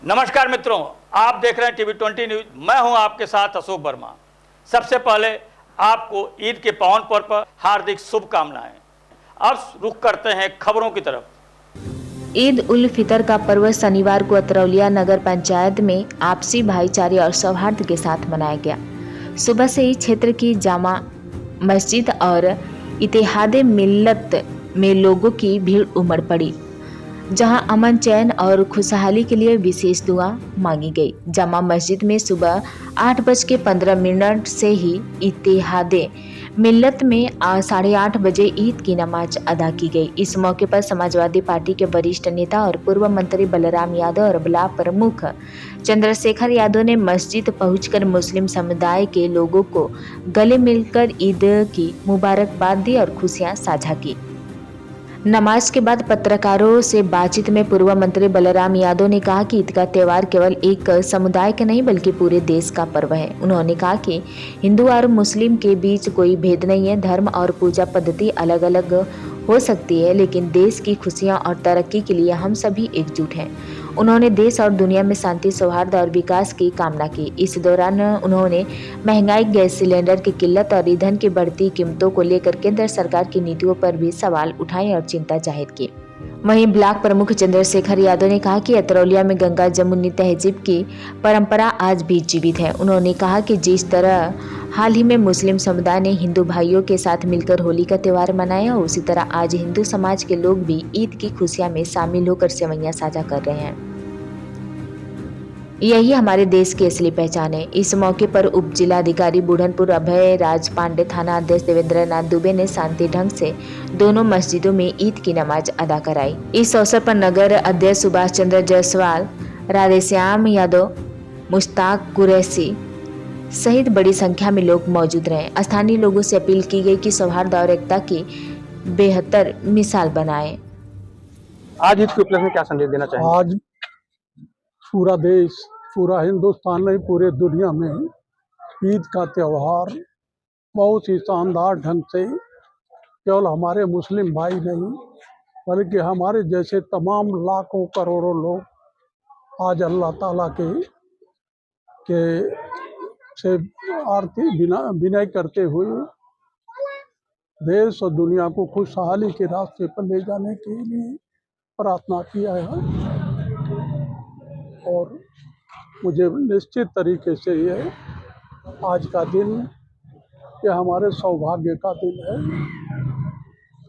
नमस्कार मित्रों, आप देख रहे हैं टीवी20 न्यूज। मैं हूं आपके साथ अशोक वर्मा। सबसे पहले आपको ईद के पावन पर्व पर हार्दिक शुभकामनाएं। अब रुख करते हैं खबरों की तरफ। ईद उल फितर का पर्व शनिवार को अतरौलिया नगर पंचायत में आपसी भाईचारे और सौहार्द के साथ मनाया गया। सुबह से ही क्षेत्र की जामा मस्जिद और इत्तेहाद मिल्लत में लोगों की भीड़ उमड़ पड़ी, जहां अमन, चैन और खुशहाली के लिए विशेष दुआ मांगी गई। जामा मस्जिद में सुबह 8:15 से ही इत्तेहाद मिल्लत में 8:30 बजे ईद की नमाज अदा की गई। इस मौके पर समाजवादी पार्टी के वरिष्ठ नेता और पूर्व मंत्री बलराम यादव और ब्लॉक प्रमुख चंद्रशेखर यादव ने मस्जिद पहुंचकर मुस्लिम समुदाय के लोगों को गले मिलकर ईद की मुबारकबाद दी और खुशियां साझा की। नमाज के बाद पत्रकारों से बातचीत में पूर्व मंत्री बलराम यादव ने कहा कि ईद का त्यौहार केवल एक समुदाय का नहीं बल्कि पूरे देश का पर्व है। उन्होंने कहा कि हिंदू और मुस्लिम के बीच कोई भेद नहीं है। धर्म और पूजा पद्धति अलग अलग हो सकती है, लेकिन देश की खुशियां और तरक्की के लिए हम सभी एकजुट हैं। उन्होंने देश और दुनिया में शांति, सौहार्द और विकास की कामना की। इस दौरान उन्होंने महंगाई, गैस सिलेंडर की किल्लत और ईंधन की बढ़ती कीमतों को लेकर केंद्र सरकार की नीतियों पर भी सवाल उठाए और चिंता जाहिर की। वहीं ब्लॉक प्रमुख चंद्रशेखर यादव ने कहा कि अतरौलिया में गंगा जमुनी तहजीब की परंपरा आज भी जीवित है। उन्होंने कहा कि जिस तरह हाल ही में मुस्लिम समुदाय ने हिंदू भाइयों के साथ मिलकर होली का त्यौहार मनाया, उसी तरह आज हिंदू समाज के लोग भी ईद की खुशियां में शामिल होकर सेवैयां साझा कर रहे हैं। यही हमारे देश की असली पहचान है। इस मौके पर उप जिलाधिकारी बुढ़नपुर अभय राज पांडे, थाना अध्यक्ष देवेंद्र नाथ दुबे ने शांति ढंग से दोनों मस्जिदों में ईद की नमाज अदा कराई। इस अवसर पर नगर अध्यक्ष सुभाष चंद्र जायसवाल, राधेश्याम यादव, मुश्ताक कुरैशी सहित बड़ी संख्या में लोग मौजूद रहे। स्थानीय लोगों से अपील की गई कि सौहार्द और एकता की बेहतर मिसाल बनाए। आज ईद के उपलक्ष्य में क्या संदेश देना चाहेंगे? आज पूरा देश, पूरा हिंदुस्तान नहीं, पूरे दुनिया में ईद का त्यौहार बहुत ही शानदार ढंग से केवल हमारे मुस्लिम भाई नहीं बल्कि हमारे जैसे तमाम लाखों करोड़ों लोग आज अल्लाह ताला के से आरती विनय करते हुए देश और दुनिया को खुशहाली के रास्ते पर ले जाने के लिए प्रार्थना किया है। और मुझे निश्चित तरीके से ये आज का दिन ये हमारे सौभाग्य का दिन है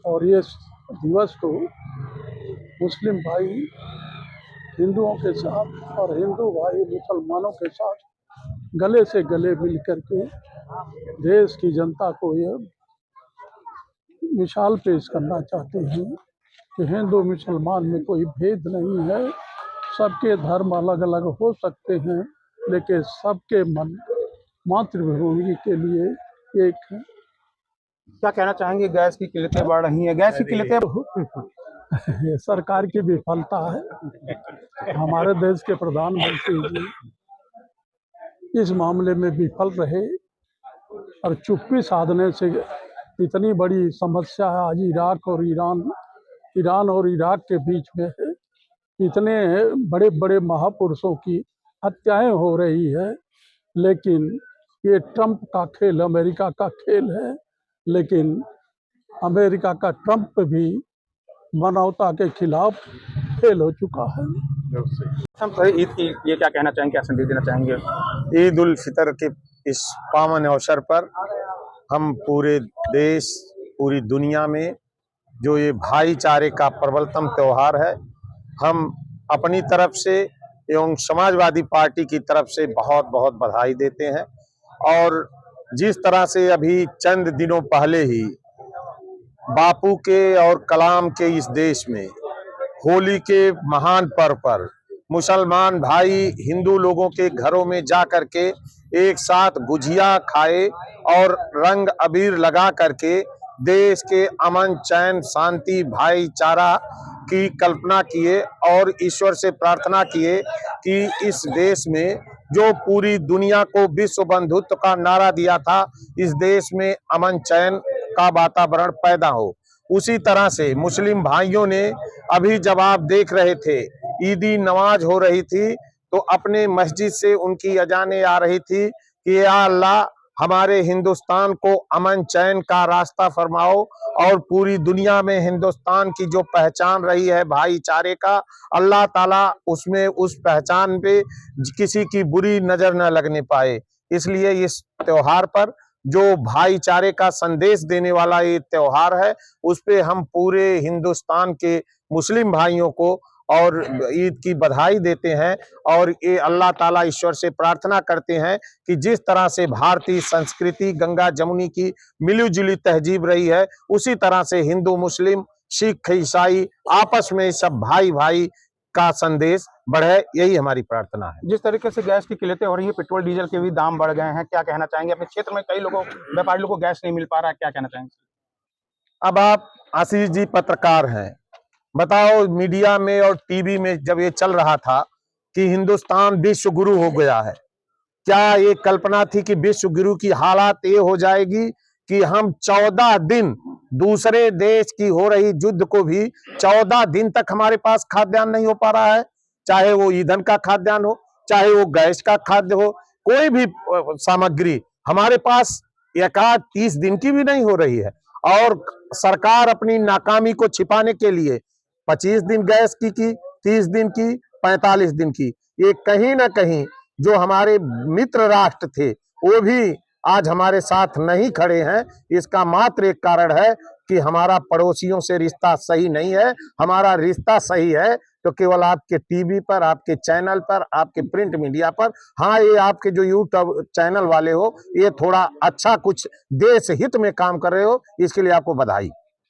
और ये दिवस को मुस्लिम भाई हिंदुओं के साथ और हिंदू भाई मुसलमानों के साथ गले से गले मिल कर के देश की जनता को ये मिसाल पेश करना चाहते हैं कि हिंदू मुसलमान में कोई भेद नहीं है। सबके धर्म अलग अलग हो सकते हैं, लेकिन सबके मन मातृभूमि के लिए एक है। क्या कहना चाहेंगे? गैस की किल्लतें बढ़ रही हैं, गैस की किल्लतें ये सरकार की विफलता है। हमारे देश के प्रधानमंत्री जी इस मामले में विफल रहे और चुप्पी साधने से इतनी बड़ी समस्या आज ईरान और इराक के बीच में है। इतने बड़े बड़े महापुरुषों की हत्याएं हो रही है, लेकिन ये ट्रंप का खेल, अमेरिका का खेल है। लेकिन अमेरिका का ट्रंप भी मानवता के खिलाफ फेल हो चुका है। ईद की ये क्या कहना चाहेंगे, क्या संदेश देना चाहेंगे? ईद उल फितर के इस पावन अवसर पर हम पूरे देश, पूरी दुनिया में जो ये भाईचारे का प्रबलतम त्यौहार है, हम अपनी तरफ से एवं समाजवादी पार्टी की तरफ से बहुत बहुत बधाई देते हैं। और जिस तरह से अभी चंद दिनों पहले ही बापू के और कलाम के इस देश में होली के महान पर्व पर मुसलमान भाई हिंदू लोगों के घरों में जा करके एक साथ गुजिया खाए और रंग अबीर लगा करके देश के अमन, चैन, शांति, भाईचारा की कल्पना किए और ईश्वर से प्रार्थना किए कि इस देश में जो पूरी दुनिया को विश्व बंधुत्व का नारा दिया था, इस देश में अमन चैन का वातावरण पैदा हो। उसी तरह से मुस्लिम भाइयों ने अभी जब आप देख रहे थे ईदी नमाज हो रही थी तो अपने मस्जिद से उनकी अजानें आ रही थी कि या अल्लाह हमारे हिंदुस्तान को अमन चैन का रास्ता फरमाओ, और पूरी दुनिया में हिंदुस्तान की जो पहचान रही है भाईचारे का, अल्लाह ताला उसमें उस पहचान पे किसी की बुरी नजर न लगने पाए। इसलिए इस त्योहार पर जो भाईचारे का संदेश देने वाला ये त्योहार है, उस पे हम पूरे हिंदुस्तान के मुस्लिम भाइयों को और ईद की बधाई देते हैं, और ये अल्लाह ताला ईश्वर से प्रार्थना करते हैं कि जिस तरह से भारतीय संस्कृति गंगा जमुनी की मिली-जुली तहजीब रही है, उसी तरह से हिंदू मुस्लिम सिख ईसाई आपस में सब भाई भाई का संदेश बढ़े, यही हमारी प्रार्थना है। जिस तरीके से गैस की किल्लतें हो रही है, पेट्रोल डीजल के भी दाम बढ़ गए हैं, क्या कहना चाहेंगे? अपने क्षेत्र में कई लोगों व्यापारी लोगों को गैस नहीं मिल पा रहा है, क्या कहना चाहेंगे? अब आप आशीष जी पत्रकार हैं, बताओ मीडिया में और टीवी में जब ये चल रहा था कि हिंदुस्तान विश्व गुरु हो गया है, क्या ये कल्पना थी कि विश्व गुरु की हालत ये हो जाएगी कि हम 14 दिन दूसरे देश की हो रही युद्ध को भी 14 दिन तक हमारे पास खाद्यान्न नहीं हो पा रहा है, चाहे वो ईंधन का खाद्यान्न हो, चाहे वो गैस का खाद्य हो, कोई भी सामग्री हमारे पास एकाध 30 दिन की भी नहीं हो रही है। और सरकार अपनी नाकामी को छिपाने के लिए 25 दिन गैस की 30 दिन की, 45 दिन की, ये कहीं ना कहीं जो हमारे मित्र राष्ट्र थे वो भी आज हमारे साथ नहीं खड़े हैं। इसका मात्र एक कारण है कि हमारा पड़ोसियों से रिश्ता सही नहीं है। हमारा रिश्ता सही है तो केवल आपके टीवी पर, आपके चैनल पर, आपके प्रिंट मीडिया पर, हाँ ये आपके जो यूट्यूब चैनल वाले हो, ये थोड़ा अच्छा कुछ देश हित में काम कर रहे हो, इसके लिए आपको बधाई।